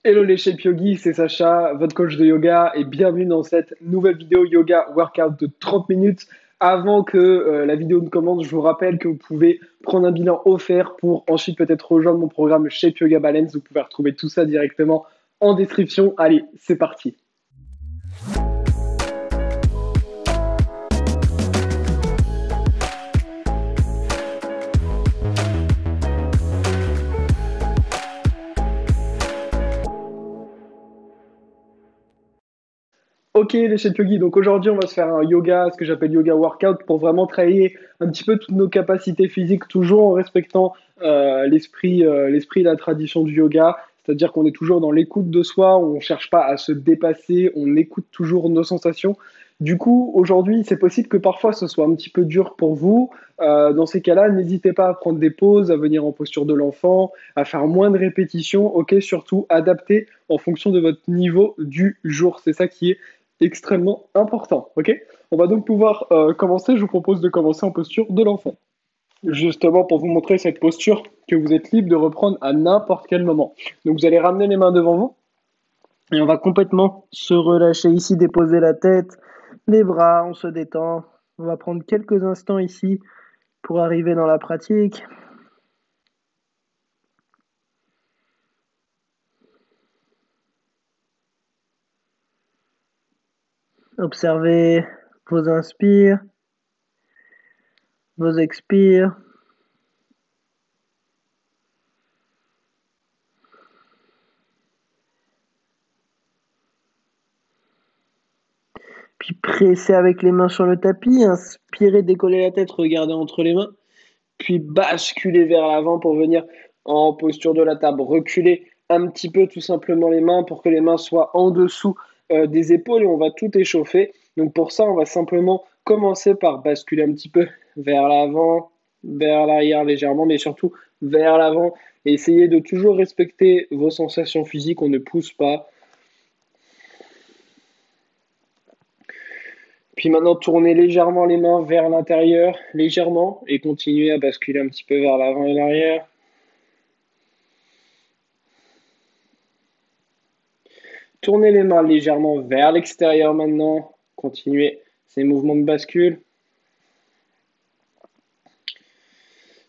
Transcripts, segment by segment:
Hello les Shape Yogi, c'est Sacha, votre coach de yoga et bienvenue dans cette nouvelle vidéo yoga workout de 30 minutes. Avant que la vidéo ne commence, je vous rappelle que vous pouvez prendre un bilan offert pour ensuite peut-être rejoindre mon programme Shape Yoga Balance. Vous pouvez retrouver tout ça directement en description. Allez, c'est parti. Ok les chefs yogi, donc aujourd'hui on va se faire un yoga, ce que j'appelle yoga workout, pour vraiment travailler un petit peu toutes nos capacités physiques, toujours en respectant l'esprit et la tradition du yoga, c'est-à-dire qu'on est toujours dans l'écoute de soi, on ne cherche pas à se dépasser, on écoute toujours nos sensations. Du coup, aujourd'hui, c'est possible que parfois ce soit un petit peu dur pour vous. Dans ces cas-là, n'hésitez pas à prendre des pauses, à venir en posture de l'enfant, à faire moins de répétitions, ok, surtout adapter en fonction de votre niveau du jour. C'est ça qui est extrêmement important. Ok. On va donc pouvoir commencer. Je vous propose de commencer en posture de l'enfant. Justement pour vous montrer cette posture que vous êtes libre de reprendre à n'importe quel moment. Donc vous allez ramener les mains devant vous et on va complètement se relâcher ici, déposer la tête, les bras, on se détend. On va prendre quelques instants ici pour arriver dans la pratique. Observez vos inspires, vos expires. Puis pressez avec les mains sur le tapis, inspirez, décollez la tête, regardez entre les mains, puis basculez vers l'avant pour venir en posture de la table. Reculez un petit peu tout simplement les mains pour que les mains soient en dessous des épaules et on va tout échauffer. Donc pour ça, on va simplement commencer par basculer un petit peu vers l'avant, vers l'arrière légèrement, mais surtout vers l'avant. Et essayez de toujours respecter vos sensations physiques, on ne pousse pas. Puis maintenant, tournez légèrement les mains vers l'intérieur, légèrement, et continuez à basculer un petit peu vers l'avant et l'arrière. Tournez les mains légèrement vers l'extérieur maintenant. Continuez ces mouvements de bascule.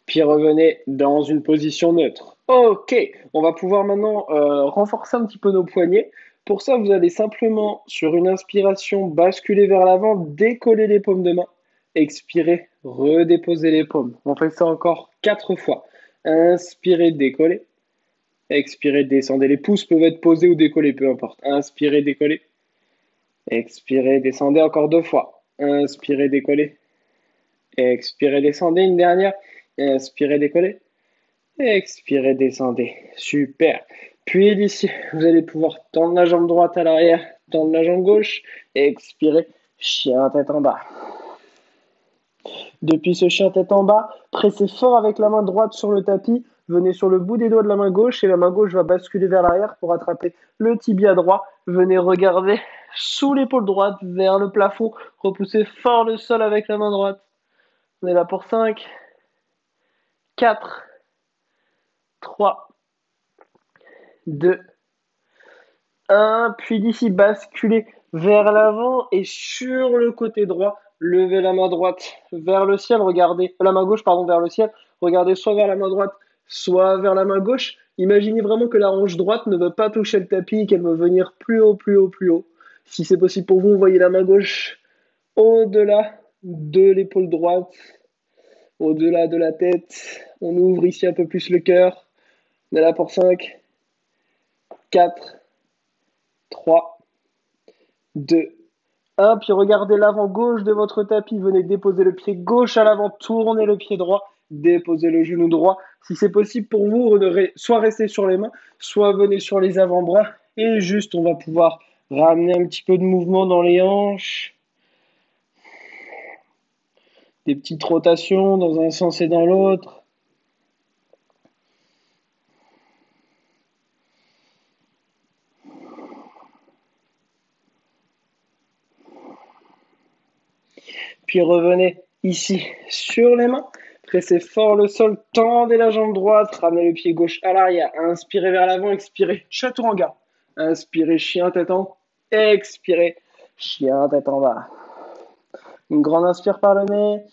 Puis revenez dans une position neutre. Ok, on va pouvoir maintenant renforcer un petit peu nos poignets. Pour ça, vous allez simplement, sur une inspiration, basculer vers l'avant, décoller les paumes de main. Expirez, redéposez les paumes. On fait ça encore 4 fois. Inspirez, décollez. Expirez, descendez. Les pouces peuvent être posés ou décollés, peu importe. Inspirez, décollez. Expirez, descendez encore 2 fois. Inspirez, décollez. Expirez, descendez. Une dernière. Inspirez, décollez. Expirez, descendez. Super. Puis d'ici, vous allez pouvoir tendre la jambe droite à l'arrière, tendre la jambe gauche. Expirez, chien tête en bas. Depuis ce chien tête en bas, pressez fort avec la main droite sur le tapis. Venez sur le bout des doigts de la main gauche et la main gauche va basculer vers l'arrière pour attraper le tibia droit. Venez regarder sous l'épaule droite vers le plafond. Repoussez fort le sol avec la main droite. On est là pour 5, 4, 3, 2, 1. Puis d'ici, basculez vers l'avant et sur le côté droit, levez la main droite vers le ciel. Regardez, la main gauche, pardon, vers le ciel. Regardez soit vers la main droite, soit vers la main gauche. Imaginez vraiment que la hanche droite ne veut pas toucher le tapis et qu'elle veut venir plus haut, plus haut, plus haut. Si c'est possible pour vous, voyez la main gauche au-delà de l'épaule droite, au-delà de la tête. On ouvre ici un peu plus le cœur. On est là pour 5, 4, 3, 2, 1. Puis regardez l'avant gauche de votre tapis. Venez déposer le pied gauche à l'avant, tournez le pied droit, déposez le genou droit. Si c'est possible pour vous, soit restez sur les mains, soit venez sur les avant-bras. Et juste, on va pouvoir ramener un petit peu de mouvement dans les hanches. Des petites rotations dans un sens et dans l'autre. Puis revenez ici sur les mains. Pressez fort le sol, tendez la jambe droite, ramenez le pied gauche à l'arrière. Inspirez vers l'avant, expirez, chaturanga. Inspirez, chien tête en haut. Expirez, chien tête en bas. Une grande inspire par le nez.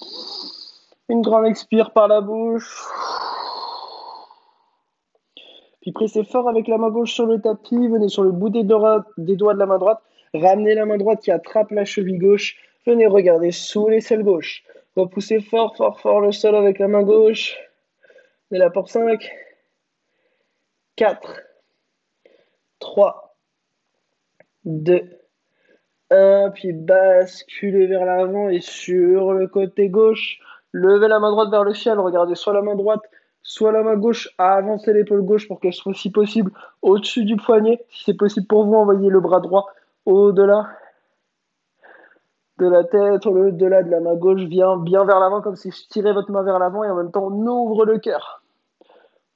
Une grande expire par la bouche. Puis pressez fort avec la main gauche sur le tapis. Venez sur le bout des doigts de la main droite. Ramenez la main droite qui attrape la cheville gauche. Venez regarder sous l'aisselle gauche. Repoussez fort, fort, fort le sol avec la main gauche. On est là pour 5, 4, 3, 2, 1. Puis basculez vers l'avant et sur le côté gauche. Levez la main droite vers le ciel. Regardez soit la main droite, soit la main gauche. Avancez l'épaule gauche pour qu'elle soit, si possible, au-dessus du poignet. Si c'est possible pour vous, envoyez le bras droit au-delà de la tête, au-delà de la main gauche. Bien vers l'avant, comme si je tirais votre main vers l'avant et en même temps, on ouvre le cœur.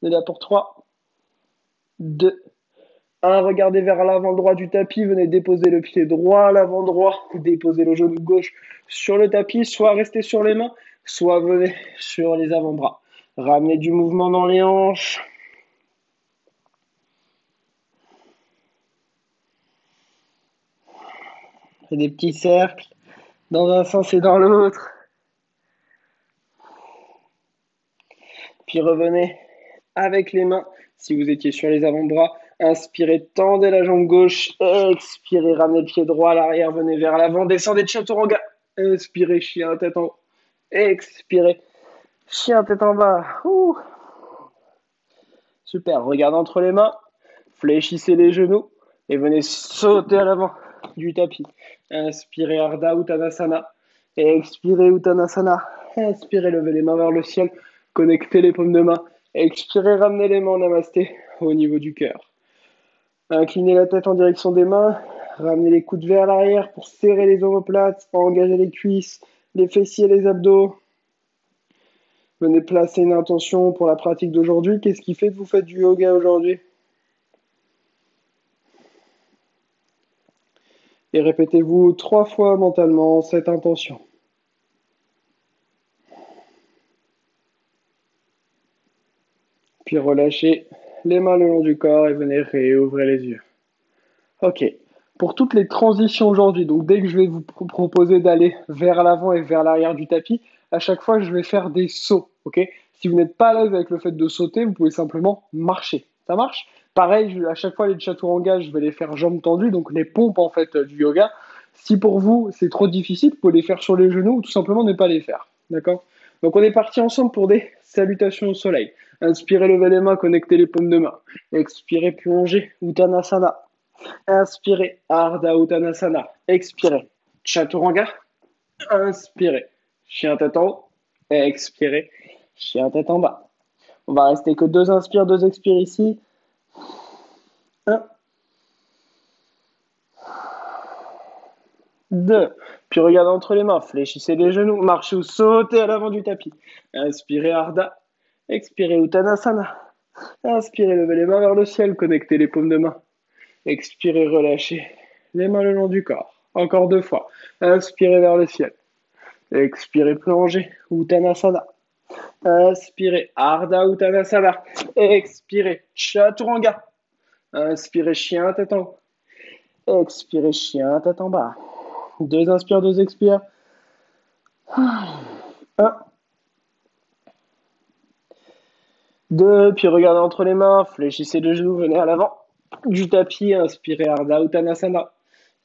On est là pour 3, 2, 1. Regardez vers l'avant droit du tapis. Venez déposer le pied droit à l'avant droit. Déposez le genou gauche sur le tapis. Soit restez sur les mains, soit venez sur les avant-bras. Ramenez du mouvement dans les hanches. Faites des petits cercles dans un sens et dans l'autre. Puis revenez avec les mains. Si vous étiez sur les avant-bras, inspirez, tendez la jambe gauche. Expirez, ramenez le pied droit à l'arrière. Venez vers l'avant. Descendez de chaturanga. Inspirez, chien tête en haut. Expirez, chien tête en bas. Ouh. Super. Regardez entre les mains. Fléchissez les genoux et venez sauter à l'avant du tapis. Inspirez, Ardha Uttanasana. Expirez, Uttanasana. Inspirez, levez les mains vers le ciel. Connectez les paumes de main. Expirez, ramenez les mains en namasté au niveau du cœur. Inclinez la tête en direction des mains. Ramenez les coudes vers l'arrière pour serrer les omoplates, engager les cuisses, les fessiers, les abdos. Venez placer une intention pour la pratique d'aujourd'hui. Qu'est-ce qui fait que vous faites du yoga aujourd'hui? Et répétez-vous 3 fois mentalement cette intention. Puis relâchez les mains le long du corps et venez réouvrir les yeux. Ok. Pour toutes les transitions aujourd'hui, donc dès que je vais vous proposer d'aller vers l'avant et vers l'arrière du tapis, à chaque fois je vais faire des sauts. Ok. Si vous n'êtes pas à l'aise avec le fait de sauter, vous pouvez simplement marcher. Ça marche? Pareil, à chaque fois les chaturanga, je vais les faire jambes tendues, donc les pompes en fait du yoga. Si pour vous c'est trop difficile, vous pouvez les faire sur les genoux ou tout simplement ne pas les faire. D'accord? Donc on est parti ensemble pour des salutations au soleil. Inspirez, levez les mains, connectez les paumes de main. Expirez, plongez, Uttanasana. Inspirez, Ardha Uttanasana. Expirez, Chaturanga. Inspirez, chien tête en haut. Expirez, chien tête en bas. On va rester que 2 inspires, 2 expires ici. 1, 2. Puis regardez entre les mains, fléchissez les genoux, marchez ou sautez à l'avant du tapis. Inspirez, Ardha. Expirez, Uttanasana. Inspirez, levez les mains vers le ciel, connectez les paumes de main. Expirez, relâchez les mains le long du corps. Encore 2 fois. Inspirez vers le ciel. Expirez, plongez, Uttanasana. Inspirez, Ardha Uttanasana. Expirez, Chaturanga. Inspirez, chien tête en haut. Expirez, chien tête en bas. 2 inspires, 2 expires. 1, 2, puis regardez entre les mains, fléchissez les genoux, venez à l'avant du tapis, inspirez Ardha Uttanasana,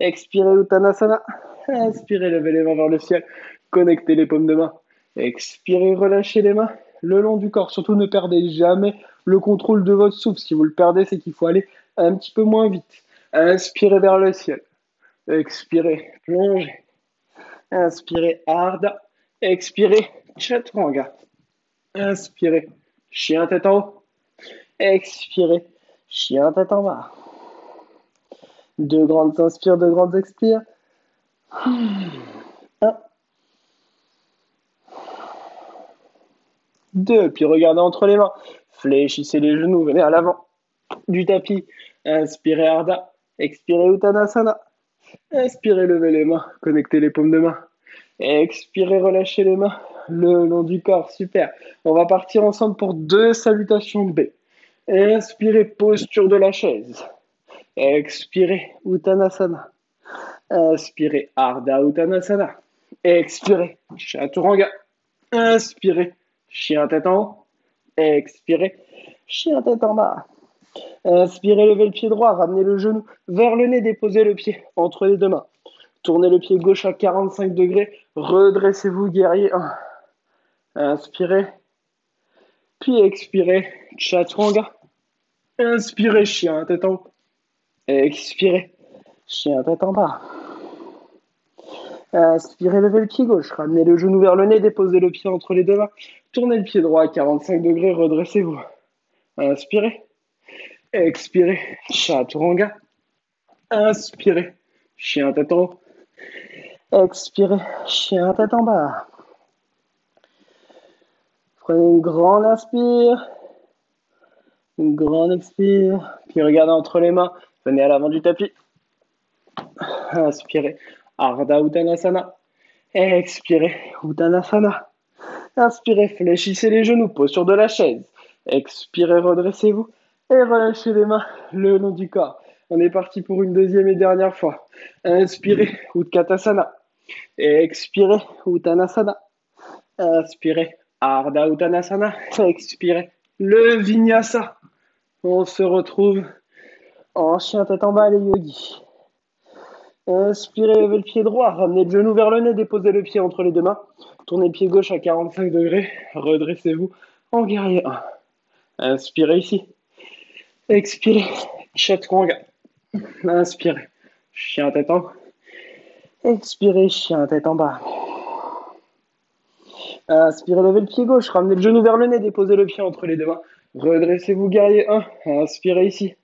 expirez Uttanasana, inspirez, levez les mains vers le ciel, connectez les paumes de main, expirez, relâchez les mains le long du corps, surtout ne perdez jamais le contrôle de votre souffle, si vous le perdez c'est qu'il faut aller un petit peu moins vite, inspirez vers le ciel, expirez, plongez, inspirez Ardha, expirez Chaturanga, inspirez, chien tête en haut. Expirez. Chien tête en bas. 2 grandes inspires, 2 grandes expires. 1, 2. Puis regardez entre les mains. Fléchissez les genoux, venez à l'avant du tapis. Inspirez Ardha. Expirez Uttanasana. Inspirez, levez les mains. Connectez les paumes de main. Expirez, relâchez les mains le long du corps. Super. On va partir ensemble pour 2 salutations B. Inspirez, posture de la chaise. Expirez, Uttanasana. Inspirez, Ardha Uttanasana. Expirez, Chaturanga. Inspirez, chien tête en haut. Expirez, chien tête en bas. Inspirez, levez le pied droit, ramenez le genou vers le nez, déposez le pied entre les deux mains. Tournez le pied gauche à 45 degrés, redressez-vous, guerrier 1. Inspirez, puis expirez, Chaturanga. Inspirez, chien tête en haut. Expirez, chien tête en bas. Inspirez, levez le pied gauche, ramenez le genou vers le nez, déposez le pied entre les deux mains. Tournez le pied droit à 45 degrés, redressez-vous. Inspirez. Expirez, Chaturanga. Inspirez, chien tête en haut. Expirez, chien tête en bas. Prenez une grande inspire, une grande expire, puis regardez entre les mains, venez à l'avant du tapis. Inspirez, Ardha Uttanasana. Expirez, Uttanasana. Inspirez, fléchissez les genoux, posture de la chaise. Expirez, redressez-vous et relâchez les mains le long du corps. On est parti pour une deuxième et dernière fois. Inspirez, Utkatasana. Expirez, Uttanasana. Inspirez, Ardha Uttanasana. Expirez, le Vinyasa. On se retrouve en chien tête en bas, les yogis. Inspirez, levez le pied droit, ramenez le genou vers le nez, déposez le pied entre les deux mains. Tournez le pied gauche à 45 degrés, redressez-vous en guerrier 1. Inspirez ici. Expirez, Chaturanga. Inspirez, chien tête en haut. Expirez, chien tête en bas. Inspirez, levez le pied gauche, ramenez le genou vers le nez, déposez le pied entre les deux mains. Redressez-vous, guerrier 1. Inspirez ici.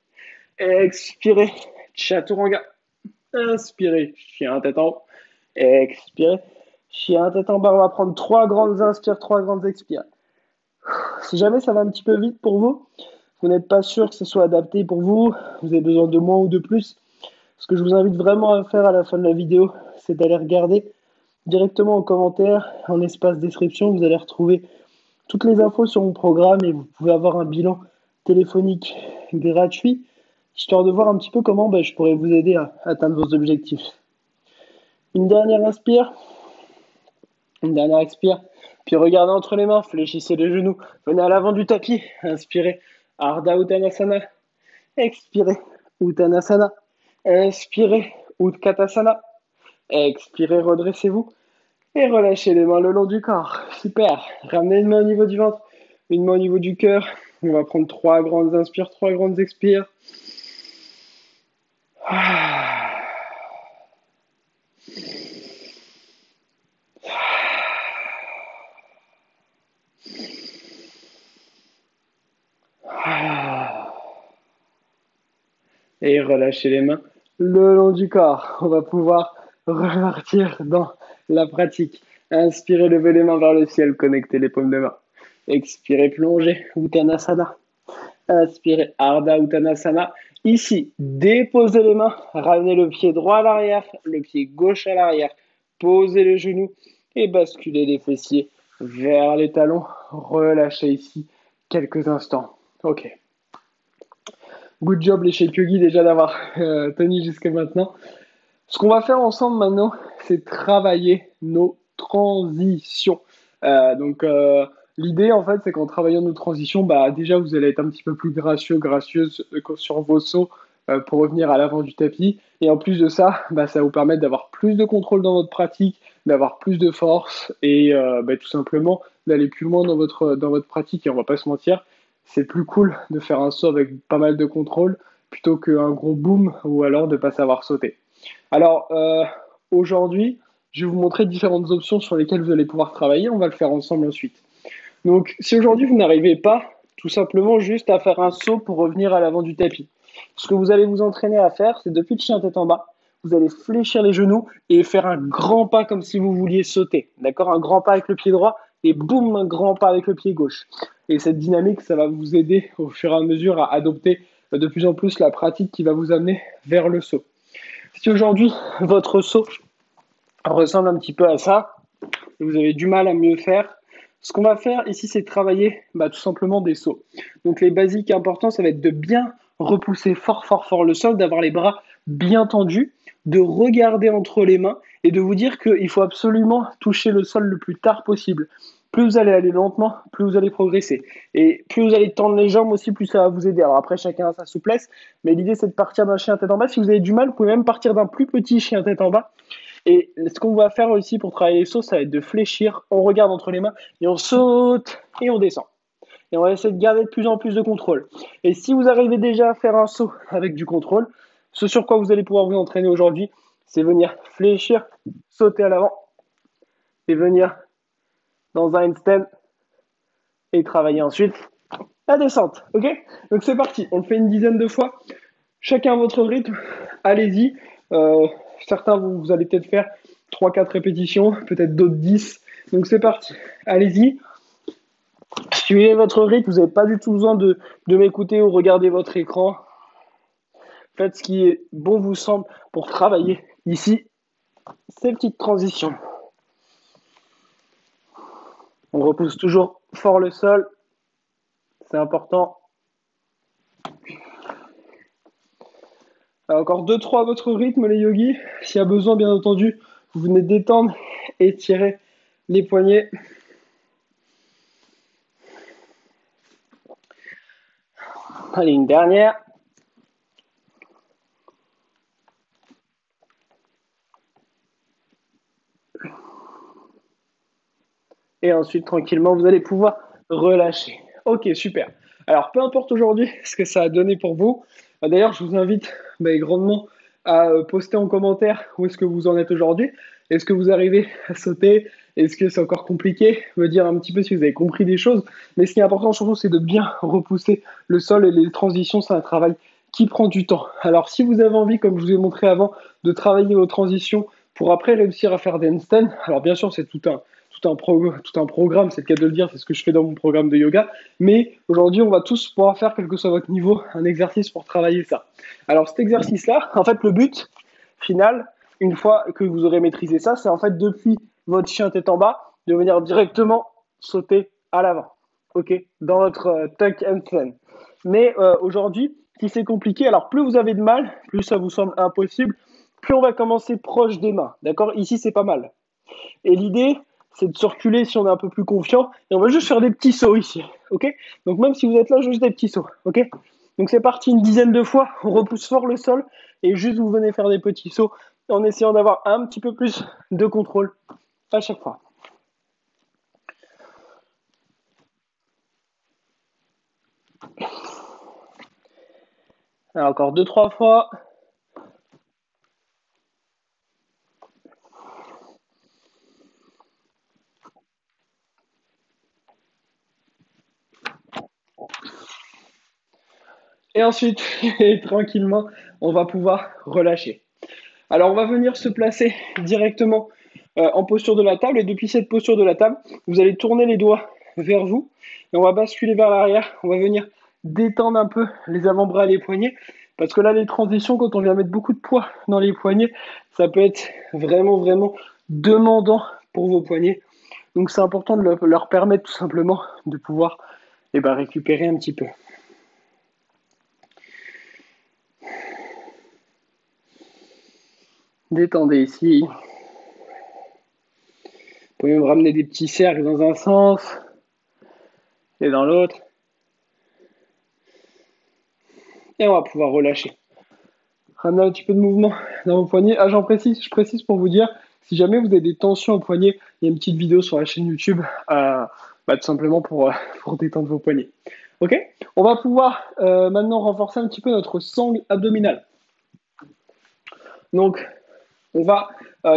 Expirez, Chaturanga. Inspirez, chien tête en haut. Expirez, chien tête en bas. On va prendre 3 grandes inspires, 3 grandes expires. Si jamais ça va un petit peu vite pour vous, vous n'êtes pas sûr que ce soit adapté pour vous, vous avez besoin de moins ou de plus, ce que je vous invite vraiment à faire à la fin de la vidéo, c'est d'aller regarder directement en commentaire, en espace description, vous allez retrouver toutes les infos sur mon programme et vous pouvez avoir un bilan téléphonique gratuit, histoire de voir un petit peu comment je pourrais vous aider à atteindre vos objectifs. Une dernière inspire, une dernière expire, puis regardez entre les mains, fléchissez les genoux, venez à l'avant du tapis, inspirez, Ardha Uttanasana, expirez, Uttanasana, inspirez, Utkatasana, expirez, redressez-vous et relâchez les mains le long du corps. Super. Ramenez une main au niveau du ventre, une main au niveau du cœur. On va prendre 3 grandes inspires, 3 grandes expires. Et relâchez les mains le long du corps. On va pouvoir repartir dans la pratique. Inspirez, levez les mains vers le ciel, connectez les paumes de main. Expirez, plongez, Uttanasana. Inspirez, Ardha Uttanasana. Ici, déposez les mains, ramenez le pied droit à l'arrière, le pied gauche à l'arrière. Posez les genoux et basculez les fessiers vers les talons. Relâchez ici quelques instants. Ok. Good job les Shake Yogi déjà d'avoir tenu jusqu'à maintenant. Ce qu'on va faire ensemble maintenant, c'est travailler nos transitions. L'idée en fait, c'est qu'en travaillant nos transitions, déjà vous allez être un petit peu plus gracieux, gracieuse sur vos sauts pour revenir à l'avant du tapis. Et en plus de ça, ça va vous permettre d'avoir plus de contrôle dans votre pratique, d'avoir plus de force et tout simplement d'aller plus loin dans votre pratique. Et on va pas se mentir, c'est plus cool de faire un saut avec pas mal de contrôle plutôt qu'un gros boom ou alors de pas savoir sauter. Alors, aujourd'hui, je vais vous montrer différentes options sur lesquelles vous allez pouvoir travailler. On va le faire ensemble ensuite. Donc, si aujourd'hui vous n'arrivez pas tout simplement juste à faire un saut pour revenir à l'avant du tapis, ce que vous allez vous entraîner à faire, c'est depuis le chien tête en bas, vous allez fléchir les genoux et faire un grand pas comme si vous vouliez sauter. D'accord? Un grand pas avec le pied droit et boum, un grand pas avec le pied gauche. Et cette dynamique, ça va vous aider au fur et à mesure à adopter de plus en plus la pratique qui va vous amener vers le saut. Si aujourd'hui, votre saut ressemble un petit peu à ça, et vous avez du mal à mieux faire, ce qu'on va faire ici, c'est travailler tout simplement des sauts. Donc les basiques importants, ça va être de bien repousser fort, fort, fort le sol, d'avoir les bras bien tendus, de regarder entre les mains et de vous dire qu'il faut absolument toucher le sol le plus tard possible. Plus vous allez aller lentement, plus vous allez progresser. Et plus vous allez tendre les jambes aussi, plus ça va vous aider. Alors après, chacun a sa souplesse, mais l'idée c'est de partir d'un chien tête en bas. Si vous avez du mal, vous pouvez même partir d'un plus petit chien tête en bas. Et ce qu'on va faire aussi pour travailler les sauts, ça va être de fléchir. On regarde entre les mains et on saute et on descend. Et on va essayer de garder de plus en plus de contrôle. Et si vous arrivez déjà à faire un saut avec du contrôle, ce sur quoi vous allez pouvoir vous entraîner aujourd'hui, c'est venir fléchir, sauter à l'avant et venir dans un handstand et travailler ensuite la descente. Ok? Donc c'est parti. On le fait une dizaine de fois. Chacun à votre rythme. Allez-y. Certains, vous allez peut-être faire 3-4 répétitions, peut-être d'autres 10. Donc c'est parti. Allez-y. Suivez votre rythme. Vous n'avez pas du tout besoin de m'écouter ou regarder votre écran. Faites ce qui est bon vous semble pour travailler ici ces petites transitions. On repousse toujours fort le sol. C'est important. Alors encore 2-3 à votre rythme les yogis. S'il y a besoin, bien entendu, vous venez détendre et tirer les poignets. Allez, une dernière. Et ensuite, tranquillement, vous allez pouvoir relâcher. Ok, super. Alors, peu importe aujourd'hui ce que ça a donné pour vous. D'ailleurs, je vous invite grandement à poster en commentaire où est-ce que vous en êtes aujourd'hui. Est-ce que vous arrivez à sauter? Est-ce que c'est encore compliqué? Me dire un petit peu si vous avez compris des choses. Mais ce qui est important surtout, c'est de bien repousser le sol et les transitions, c'est un travail qui prend du temps. Alors, si vous avez envie, comme je vous ai montré avant, de travailler vos transitions pour après réussir à faire des handstands, alors bien sûr, c'est tout un programme, c'est le cas de le dire, c'est ce que je fais dans mon programme de yoga. Mais aujourd'hui, on va tous pouvoir faire, quel que soit votre niveau, un exercice pour travailler ça. Alors cet exercice-là, en fait, le but final, une fois que vous aurez maîtrisé ça, c'est en fait depuis votre chien tête en bas, de venir directement sauter à l'avant. Ok, dans votre tuck and flan. Mais aujourd'hui, si c'est compliqué, alors plus vous avez de mal, plus ça vous semble impossible, plus on va commencer proche des mains. D'accord? Ici, c'est pas mal. Et l'idée, c'est de circuler si on est un peu plus confiant. Et on va juste faire des petits sauts ici. Ok? Donc même si vous êtes là, juste des petits sauts. Ok? Donc c'est parti une dizaine de fois. On repousse fort le sol. Et juste vous venez faire des petits sauts en essayant d'avoir un petit peu plus de contrôle à chaque fois. Alors encore 2-3 fois. Et ensuite, tranquillement, on va pouvoir relâcher. Alors, on va venir se placer directement en posture de la table. Et depuis cette posture de la table, vous allez tourner les doigts vers vous. Et on va basculer vers l'arrière. On va venir détendre un peu les avant-bras et les poignets. Parce que là, les transitions, quand on vient mettre beaucoup de poids dans les poignets, ça peut être vraiment, vraiment demandant pour vos poignets. Donc, c'est important de leur permettre tout simplement de pouvoir récupérer un petit peu. Détendez ici. Vous pouvez même ramener des petits cercles dans un sens et dans l'autre. Et on va pouvoir relâcher. Ramener un petit peu de mouvement dans vos poignets. Ah, je précise pour vous dire, si jamais vous avez des tensions au poignet, il y a une petite vidéo sur la chaîne YouTube, tout simplement pour détendre vos poignets. Ok? On va pouvoir maintenant renforcer un petit peu notre sangle abdominale. Donc, on va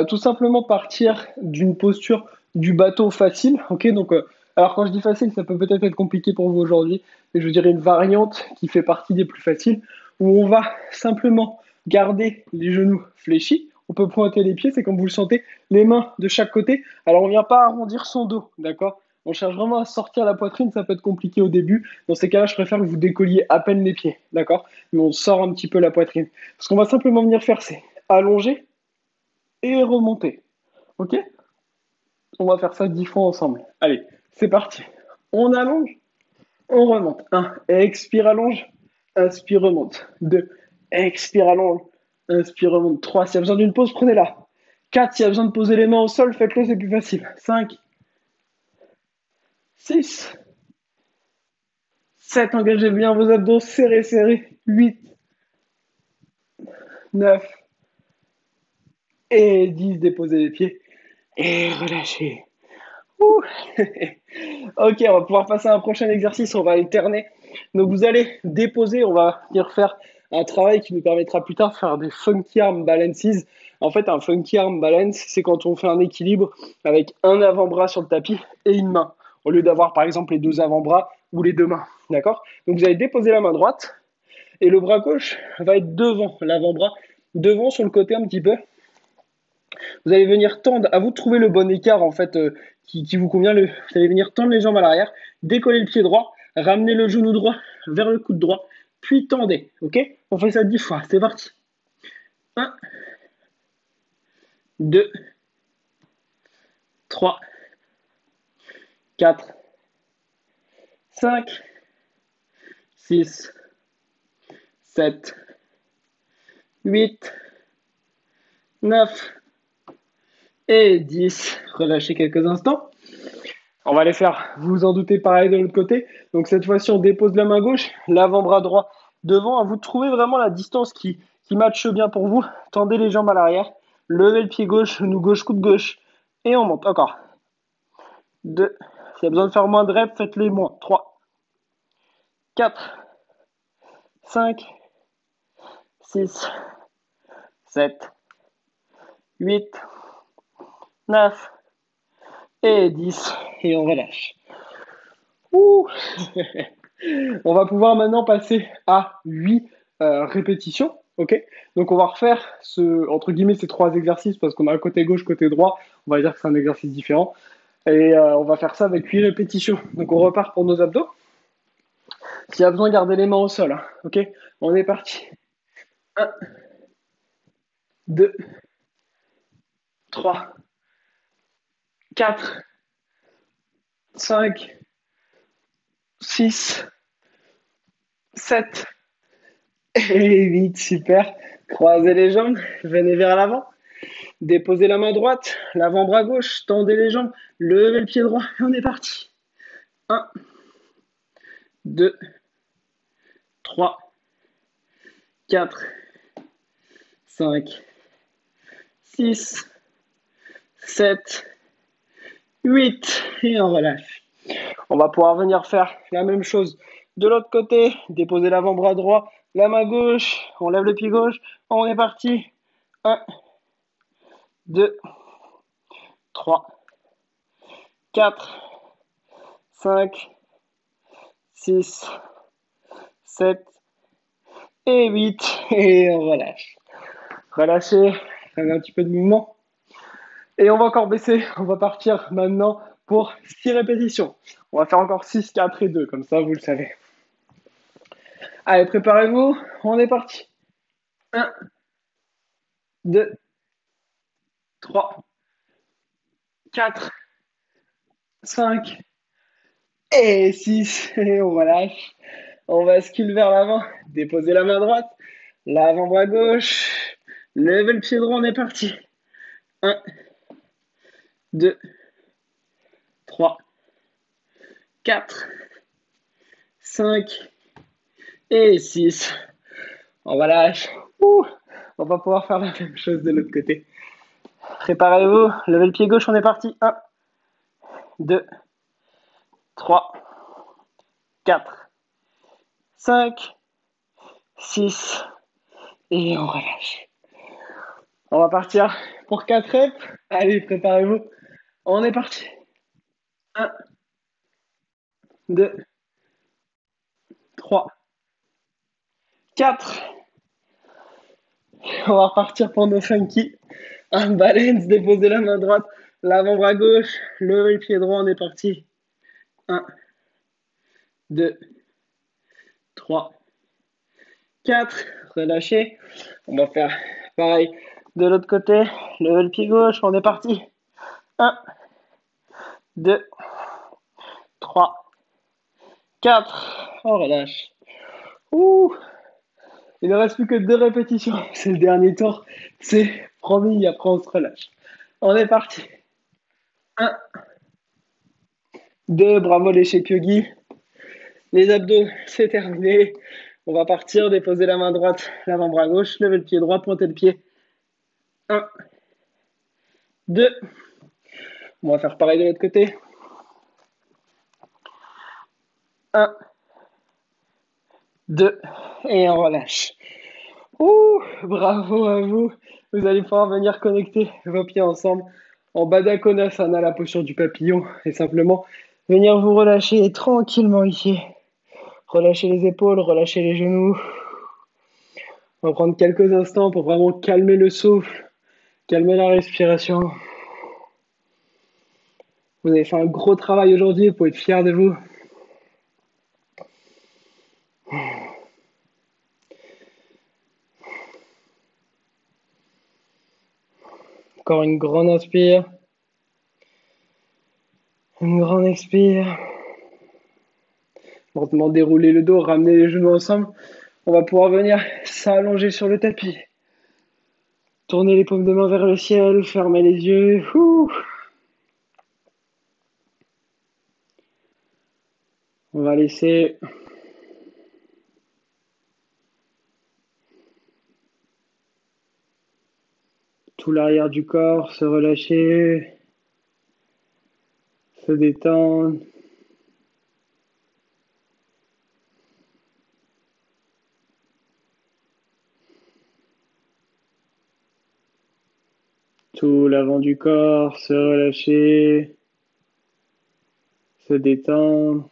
tout simplement partir d'une posture du bateau facile. Ok, donc, alors quand je dis facile, ça peut peut-être être compliqué pour vous aujourd'hui, mais je dirais une variante qui fait partie des plus faciles, où on va simplement garder les genoux fléchis. On peut pointer les pieds, c'est comme vous le sentez, les mains de chaque côté. Alors on ne vient pas arrondir son dos, d'accord? On cherche vraiment à sortir la poitrine, ça peut être compliqué au début. Dans ces cas-là, je préfère que vous décolliez à peine les pieds, d'accord? Mais on sort un petit peu la poitrine. Ce qu'on va simplement venir faire, c'est allonger et remonter. Ok? On va faire ça 10 fois ensemble. Allez, c'est parti. On allonge, on remonte. 1, expire, allonge. Inspire, remonte. 2. Expire, allonge. Inspire, remonte. 3. S'il y a besoin d'une pause, prenez-la. 4. S'il y a besoin de poser les mains au sol, faites-le, c'est plus facile. 5. 6. 7. Engagez bien vos abdos. Serrez, serrez. 8. 9. Et 10. Déposez les pieds. Et relâchez. Ouh. Ok, on va pouvoir passer à un prochain exercice. On va alterner. Donc vous allez déposer. On va venir faire un travail qui nous permettra plus tard de faire des funky arm balances. En fait, un funky arm balance, c'est quand on fait un équilibre avec un avant-bras sur le tapis et une main, au lieu d'avoir par exemple les deux avant-bras ou les deux mains. D'accord? Donc vous allez déposer la main droite et le bras gauche va être devant l'avant-bras, devant sur le côté un petit peu. Vous allez venir tendre, à vous de trouver le bon écart en fait qui vous convient. Vous allez venir tendre les jambes à l'arrière, décoller le pied droit, ramener le genou droit vers le coude droit, puis tendez. Ok? On fait ça 10 fois. C'est parti. 1, 2, 3, 4, 5, 6, 7, 8, 9 et 10. Relâchez quelques instants. On va les faire, vous vous en doutez, pareil de l'autre côté. Donc cette fois-ci, on dépose la main gauche, l'avant-bras droit devant. À vous de trouver vraiment la distance qui matche bien pour vous. Tendez les jambes à l'arrière. Levez le pied gauche, genou gauche, coude gauche. Et on monte. Encore. 2. S'il y a besoin de faire moins de reps, faites-les moins. 3. 4. 5. 6. 7. 8. 9. Et 10. Et on relâche. Ouh. On va pouvoir maintenant passer à 8 répétitions. Ok, donc on va refaire entre guillemets ces 3 exercices parce qu'on a un côté gauche, côté droit. On va dire que c'est un exercice différent. Et on va faire ça avec 8 répétitions. Donc on repart pour nos abdos. S'il y a besoin, gardez les mains au sol. Hein. Ok, on est parti. 1, 2, 3, 4, 5, 6, 7 et 8. Super. Croisez les jambes, venez vers l'avant. Déposez la main droite, l'avant-bras gauche, tendez les jambes, levez le pied droit et on est parti. 1, 2, 3, 4, 5, 6, 7, 8 et on relâche. On va pouvoir venir faire la même chose de l'autre côté, déposer l'avant-bras droit, la main gauche, on lève le pied gauche, on est parti. 1, 2, 3, 4, 5, 6, 7 et 8 et on relâche. Relâchez, prenez un petit peu de mouvement. Et on va encore baisser, on va partir maintenant pour 6 répétitions. On va faire encore 6, 4 et 2, comme ça vous le savez. Allez, préparez-vous, on est parti. 1, 2, 3, 4, 5 et 6. Et on relâche. On bascule vers l'avant. Déposez la main droite, l'avant-bras gauche. Levez le pied droit, on est parti. 1, 2, 3, 4, 5 et 6. On relâche. On va pouvoir faire la même chose de l'autre côté. Préparez-vous. Levez le pied gauche, on est parti. 1, 2, 3, 4, 5, 6 et on relâche. On va partir pour 4 reps. Allez, préparez-vous. On est parti. 1, 2, 3, 4. On va repartir pour nos funky. Un balance, déposez la main droite, l'avant-bras gauche, levez le pied droit, on est parti. 1, 2, 3, 4. Relâchez. On va faire pareil de l'autre côté. Levez le pied gauche, on est parti. 1, 2, 3, 4. On relâche. Ouh, il ne reste plus que 2 répétitions. C'est le dernier tour. C'est promis, après on se relâche. On est parti. Un, 2, bravo les Yogi. Les abdos, c'est terminé. On va partir, déposer la main droite, l'avant-bras gauche, lever le pied droit, pointer le pied. Un, 2. On va faire pareil de l'autre côté. Un, 2. Et on relâche. Ouh, bravo à vous. Vous allez pouvoir venir connecter vos pieds ensemble en Baddha Konasana, la posture du papillon, et simplement venir vous relâcher tranquillement ici. Relâchez les épaules, relâchez les genoux. On va prendre quelques instants pour vraiment calmer le souffle, calmer la respiration. Vous avez fait un gros travail aujourd'hui, vous pouvez être fiers de vous. Encore une grande inspire. Une grande expire. Lentement dérouler le dos, ramener les genoux ensemble. On va pouvoir venir s'allonger sur le tapis. Tourner les paumes de main vers le ciel, fermer les yeux. Ouh. On va laisser tout l'arrière du corps se relâcher, se détendre. Tout l'avant du corps se relâcher, se détendre.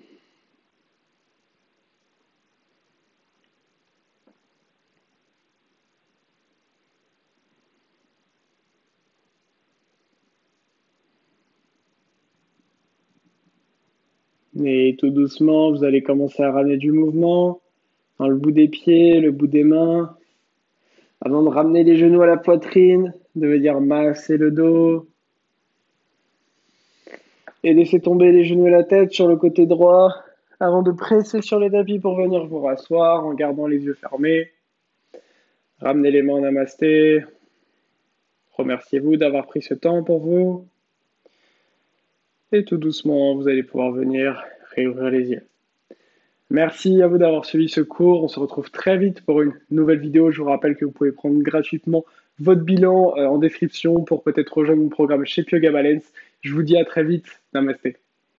Et tout doucement, vous allez commencer à ramener du mouvement dans le bout des pieds, le bout des mains. Avant de ramener les genoux à la poitrine, de venir masser le dos. Et laisser tomber les genoux et la tête sur le côté droit avant de presser sur le tapis pour venir vous rasseoir en gardant les yeux fermés. Ramenez les mains en namasté. Remerciez-vous d'avoir pris ce temps pour vous. Et tout doucement, vous allez pouvoir venir réouvrir les yeux. Merci à vous d'avoir suivi ce cours. On se retrouve très vite pour une nouvelle vidéo. Je vous rappelle que vous pouvez prendre gratuitement votre bilan en description pour peut-être rejoindre mon programme chez Yoga Balance. Je vous dis à très vite. Namasté.